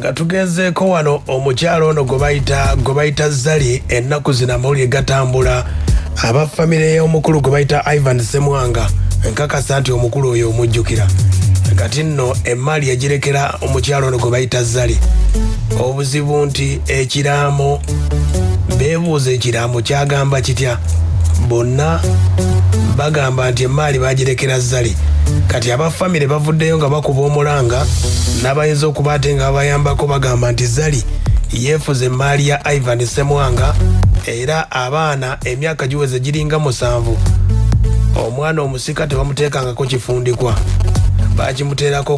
nga tugezeeko wano omukyalo ono gwe bayita Zali ennaku zino amawulire gatambula aba famire y'omukulu gwe bayita Ivan Ssemwanga nkakasa nti omukulu oyo omujjukira kati nno emmaali yagirekera omukyalo ono gwe bayita Zali obuzibu nti ekiraamo beebuuza ekiraamo kyagamba kitya bonna bagamba nti emmaali bagirekera Zali kati aba famire bavuddeyo nga bakuba omulanga n'abayinza okuba ate nga babayambako bagamba nti Zali yeefuze emmaali ya Ivan Ssemwanga era abaana emyaka giweze giringa 7 omwana omusika tebamuteekangako kifundikwa bakimuteerako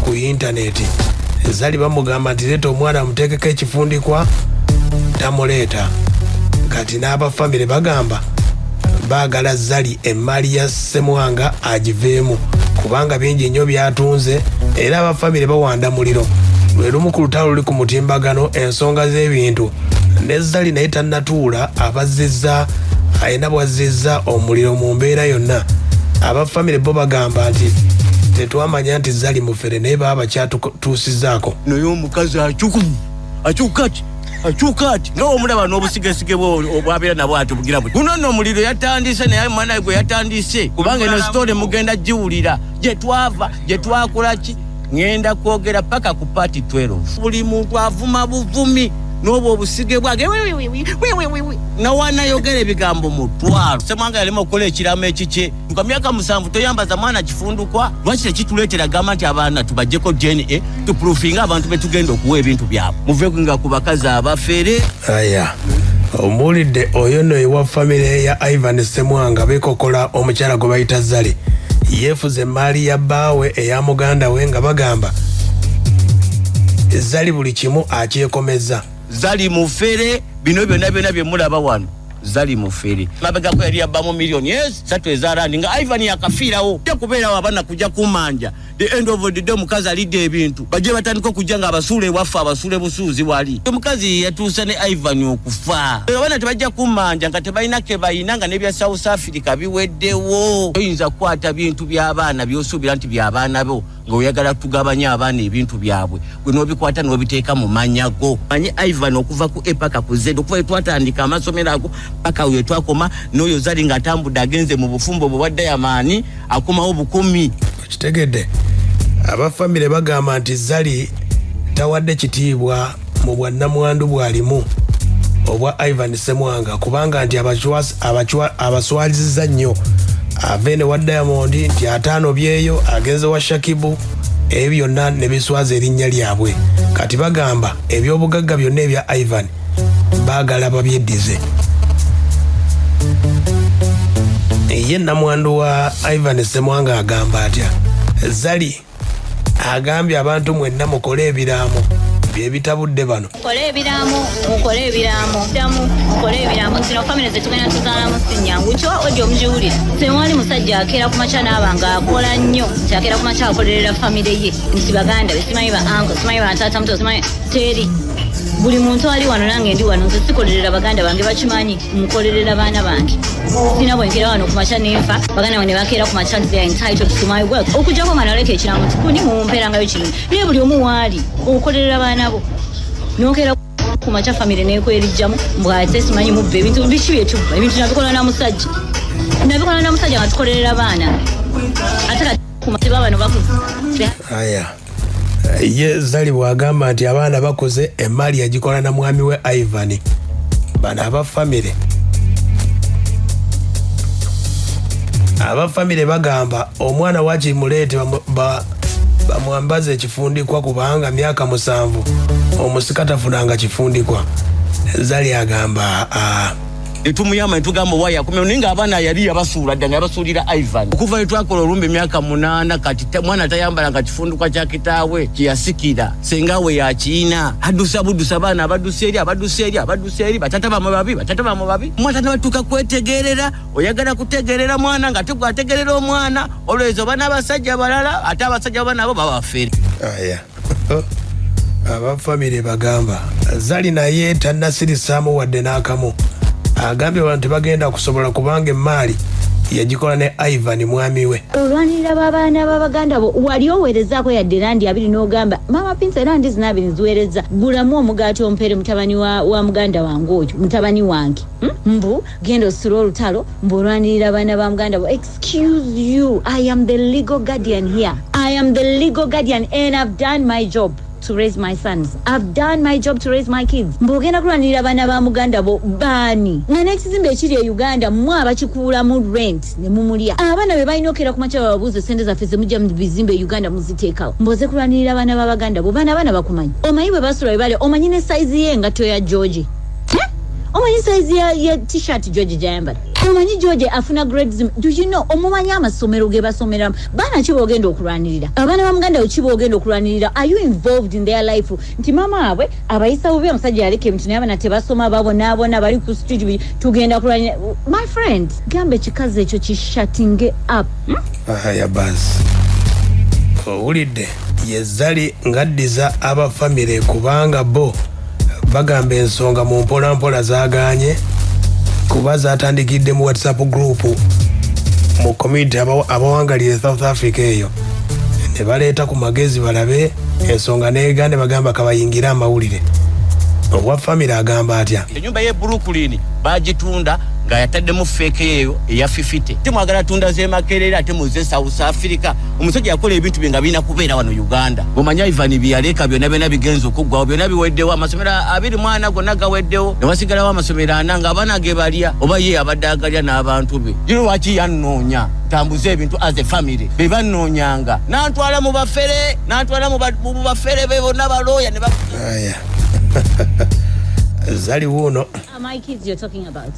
ku intaneti Zali bamugamba nti leeta omwana amuteekeko ekifundikwa tamuleeta kati n'aba famire bagamba baagala Zali emmaali ya Ssemwanga agiveemu kubanga bingi nnyo byatunze era aba famire bawanda muliro lwe lumu ku lutalo luli ku mutimbagano ensonga z'ebintu ne Zali naye tannatuula abazizza ayina bwazizza omuliro mu mbeera yonna aba famire bo bagamba nti tetwamanya nti Zali mufere naye baba bakyatutuusizaako naye omukazi akyukati nga omulaba n'obusigesige obwabeera nabwo atubugira buti guno nno omuliro yatandise naye mwana gwe yatandise kubanga eno sitole mugenda giwulira gye twava gye twakolaki ngenda kwogera paka ku paati 12 buli muntu avuma buvumi n'obwo obusige bwage nawanayogera ebigambo mutwalo Ssemwanga yalema okukola ekiraamo ekikye nga myaka 7 toyambaza mwana kifundukwa lwaki tekituleetera gamba nti abaana tubajjeko DNA tupurufinga abantu betugenda okuwa ebintu byabwe muve nga ku bakazi abafere aya omuwulidde oyo nno ewa famire ya Ivan Ssemwanga beekokola omukyala gwe bayita Zali yeefuze emmaali ya bbaawe eya muganda we nga bagamba Zali buli kimu akyekomeza Zali mufere bino byonna bye mulaba wano Zali mufere mabegako yali yabbamu miliyoni 3 ezarandi nga Ivan yakafiirawo kubeerawo abaana kujja kumanja the end of the day mukazi alidde ebintu bajje batandika okujja nga abasuule ewaffe abasuule busuuzi wali omukazi yatuusa ne Ivan okufa abaana tebajja kumanja nga tebalina ke bayina nga nebya South Africa biweddewo oyinza kukwata bintu by'abaana by'osuubira nti by'abaana bo ng'oyagala tugabanya abaana ebintu byabwe gwe n'obikwata n'obiteeka mu mannya go manyi Ivan okuva ku epaka ku Z okuva twatandika amasomero ago paka we twakoma n'oyo Zali ng'atambudde agenze mu bufumbo bwe bwa Diamond akomawo 10 kitegedde aba famire bagamba nti Zali tawadde kitiibwa mu bwannamwandu bwalimu obwa Ivan Ssemwanga kubanga nti abaswalizizza nnyo avene wa Diamond nti 5 byeyo agenze wa Shakibu ebyo byonna ne biswaza erinnya lyabwe kati bagamba ebyobugagga byonna ebya Ivan baagala babyeddize ye namwandu wa Ivan Ssemwanga agamba atya Zali agambye abantu mwenna mukole ebiraamo byebitabudde bano mukole ebiraamo zino famire zetugenda tuzaalamu sinyangu kyo odi omujiwulira tewali musajja akeera ku makya n'abanga akola nnyo kyakera ku makya akolerera famire ye nti baganda besimanyi ba anko simanyi bataata muto simanyi teri buli muntu ali wano nange ndi wano nze sikolerera baganda bange bakimanyi mukolerera baana bange sina bwenkera wano ku makya nenfa baganda bange bakeera ku makya nti they are entitled to my work okujjako nga naleka ekiraamo nti kuni mumpeerangayo kirungi naye buli omu waali okukolerera baana bo nokeera ku makya famire nekwerijjamu mbwate simanyi mubba ebintu biki byetubba ebintu nabikola na musajja nga tukolerera baana ate ku makya bano bakuze aya ye Zali bwagamba nti abaana bakoze emmaali yagikola na mwami we Ivan bano aba famire bagamba omwana wakimuleete bamwambaze ekifundikwa kubanga myaka 7 omusika tafunanga kifundikwa Zali agamba etumuyama etugamba waya kumenya ninga abaana yali yabasuula ddanga yabasuulira Ivan okuva etwakola olumbe emyaka 8 kati mwana tayambala nga kifundikwa kya kitaawe kiyasikira senga we yakiina adusa baana abaduseeri batata bamwe babi mwana tabatuka kwetegerera oyagala kutegerera mwana nga tegwategerera omwana olwezo bana abasajja balala ate abasajja bana abo babafere aya aba famire bagamba Zali naye tannasirisaamu wadde n'akamu agambye abantu bagenda kusobola kubanga emmaali yagikola ne Ivan mwami we. Olwanirira babaana b'Abaganda bo wali oweerezaako yadde landi 2 n'ogamba Mama Pinsa landi 2 nziweereza gulamu omugaati ompere mutabani wa muganda wange oyo mutabani wange mbu genda osula olutalo mbulwanirira abaana ba muganda bo. Excuse you, I am the legal guardian here. I am the legal guardian and I've done my job to raise my sons. I've done my job to raise my kids. Mbogenda kulwanirira abaana ba muganda bo bani nga n'ekizimbe ekiri e Uganda mwe abakikuula mu rent ne mumulya abaana be balina okera ku makya babuuze sente zaffe ze mujja mu bizimbe e Uganda muziteekawo mboze kulwanirira abaana b'Abaganda bo baana bakumanyi omanyi bwe basula bwe bale omanyi ne size y'engatto ya George omanyi size ya t-shirt George gyayambala omanyi George afuna grades. Do you know omumanyi amasomero ge basomeramu baana ki boogenda okulwanirira abaana ba muganda ki boogenda okulwanirira? Are you involved in their life? Nti mama abwe abayisa bubi omusajja yaleka ebitu naye abaana tebasoma babonaabona bali ku street tugenda kulwanirira. My friend gamba ekikazi ekyo kishatinge up. Ya basi owulidde ye Zali ngaddiza abafamire kubanga bo bagamba ensonga mu mpolampola zaaganye kuba zatandikidde mu WhatsApp group mu community abawangalire South Africa eyo ne baleeta ku magezi balabe ensonga neegande bagamba kabayingira amawulire. Owa family agamba atya enyumba ye Brooklyn bagitunda nga yataddemu fake eyo eya 50 temwagala tunda ze Makerere ate muze South Africa. Omusajja yakola ebintu bye nga bina kubeera wano Uganda. Omanya Ivan byaleka byonna bigenzo kuggwa byonna biweddewo amasomero 2 mwana gonna gaweddewo ne wasigalawo amasomero 4 nga abaana ge balya oba ye abadde agalya n'abantu be. Jiro waki yannoonya tambuze ebintu as a family be bannoonyanga n'antwala mu bafere be bonna balooya ne aya Zali wuno my kids you're talking about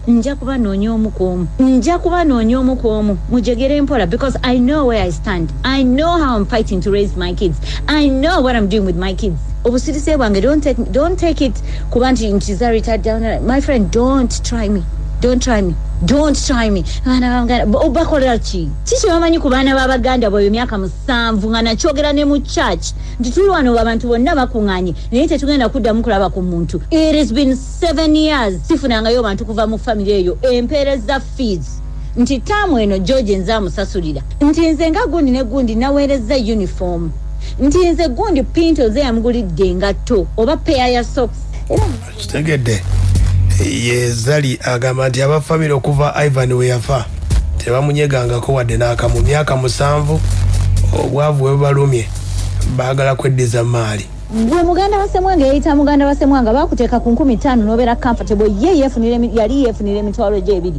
nja kuba noonya omu kwomu mujegere mpola because I know where I stand. I know how I'm fighting to raise my kids. I know what I'm doing with my kids. Obusirise bwange don't take it kuba nti Zari down. My friend, don't try me. Obakolera ki bamanyi ku baana b'Abaganda bwe emyaka 7 nga nakyogera ne mu church nti tuli wano abantu bonna bakuŋŋaanye naye tetugenda kuddamu kulaba ku muntu. It has been 7 years sifunangayo bantu kuva mu family eyo empeereza fees nti taamu eno George nze amusasulira nti nze nga gundi ne gundi naweereza uniform nti nze gundi pinto ze yamugulidde engatto oba peya ya socks. kitegedde ye Zali agamba nti abafamile okuva Ivan we yafa tebamunyegangako wadde n'akamu. Myaka 7 obwavu bwe balumye baagala kweddiza maali. Gwe muganda wa Ssemwanga yayita muganda wa Ssemwanga bakuteeka ku 15 n'obeera comfortable yali yeefunira emitwalo gye 2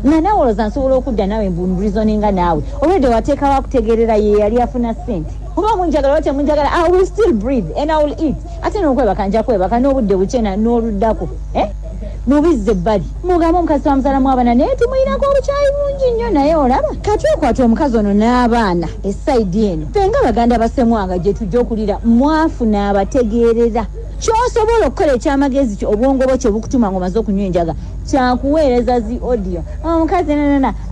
nga naawe olowooza nsobola okudda naawe mbundulizoninga naawe olwedde wateeka wakutegeerera ye yali afuna ssente oba munjagala oba temunjagala I will still breathe and I will eat. Ate n'okwebaka nja kwebaka n'obudde bukyena n'oluddako mubizze ebbali mugamba omukazi wamusalamu abaana naye tumulinako obukyayi bungi nnyo naye olaba kati okwata omukazi ono n'abaana essayidi eno fenga Baganda ba Ssemwanga gye tujja okulira mwafuna abategeerera ky'osobola okukola ekyamagezi obwongo bwo kye bukutuma ng'omaze okunywa enjaga kyakuweereza zi audio omukazi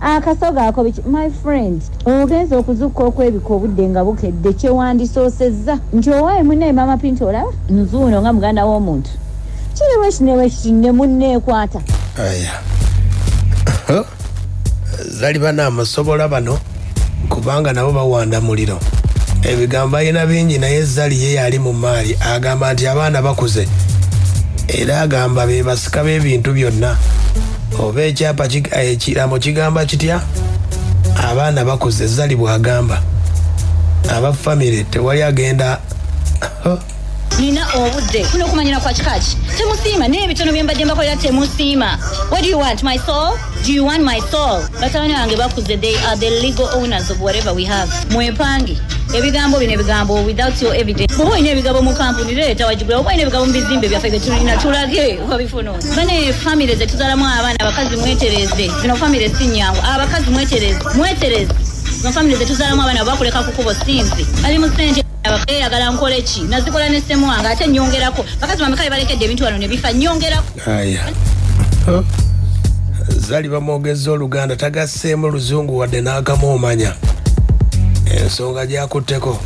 akasoga ako biki. My friend ogenza okuzukka okwebika obudde nga bukedde kyewandisoosezza nti owaaye munnaye Mama Pinto olaba nzuuno nga muganda w'omuntu kinewe munneekwata. Aya Zali bana amasobola bano kubanga nabo bawanda muliro. Ebigambo ayina bingi naye Zali ye yali mu maali agamba nti abaana bakuze era agamba be basika b'ebintu byonna oba ekyapa ekiramo kigamba kitya abaana bakuze. Zali bw'agamba aba family tewali agenda nina obudde kuno kumanyira kwa kikaki temusiima n'ebitono bye mbadde mbakolera temusiima. What do you want, my soul? Do you want my soul? Batabani bange bakuze, they are the legal owners of whatever we have. Mwepange ebigambo bino ebigambo without your evidence. Bwe olina ebigambo mu kampuni leeta wagigula, oba olina ebigambo mu bizimbe byaffe bye tulina tulage wabifuna. Bane family ze tuzaalamu abaana abakazi mwetereze, zino family si nnyangu, abakazi mwetereze zino family ze tuzaalamu abaana bakuleka kukubo sinzi ali mu ssente abakayagala nkole ki nazikola ne Ssemwanga ate nyongerako bakazi bamekaye balekedde ebintu wano ne bifa nyongerako. Aya Zali bamwogezza Oluganda tagasseemu Luzungu wadde n'akamu omanya ensonga gyakutteko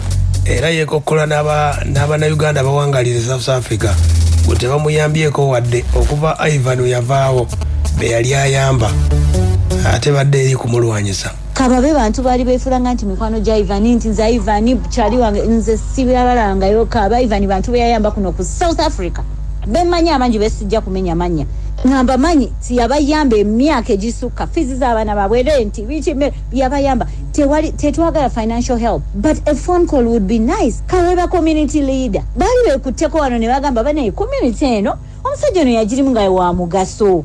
era yeekokkola n'Abannayuganda bawangalire South Africa gwe tebamuyambyeko wadde okuva Ivan yavaawo be yali ayamba ate badde eri kumulwanyisa kababe bantu bali beefulanga nti mikwano gya Ivan nti nze Ivan kyali wange nze sibirabalangayo kaba Ivan bantu beyayamba kuno ku South Africa bemanya amanyi besijja kumenya manya ngamba manyi si yabayamba emyaka egisukka fizi z'abaana babwe renti bichi yabayamba tetwagala financial help but a phone call would be nice kaweba community leader bali bekuteko wano ne bagamba bane community eno omusajja ono yagirimu nga wa mugaso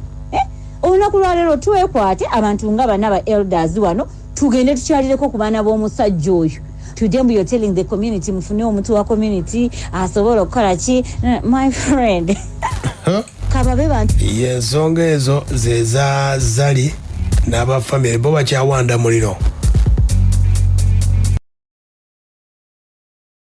olunaku lwaleero twekwate abantu nga bana ba elders wano tugende tukyalireko ku baana b'omusajja oyo today you're telling the community mufune omuntu wa community asobola okukola ki my friend kababe bantu yensonga ezo zeza zali n'abafamily bo bakyawanda muliro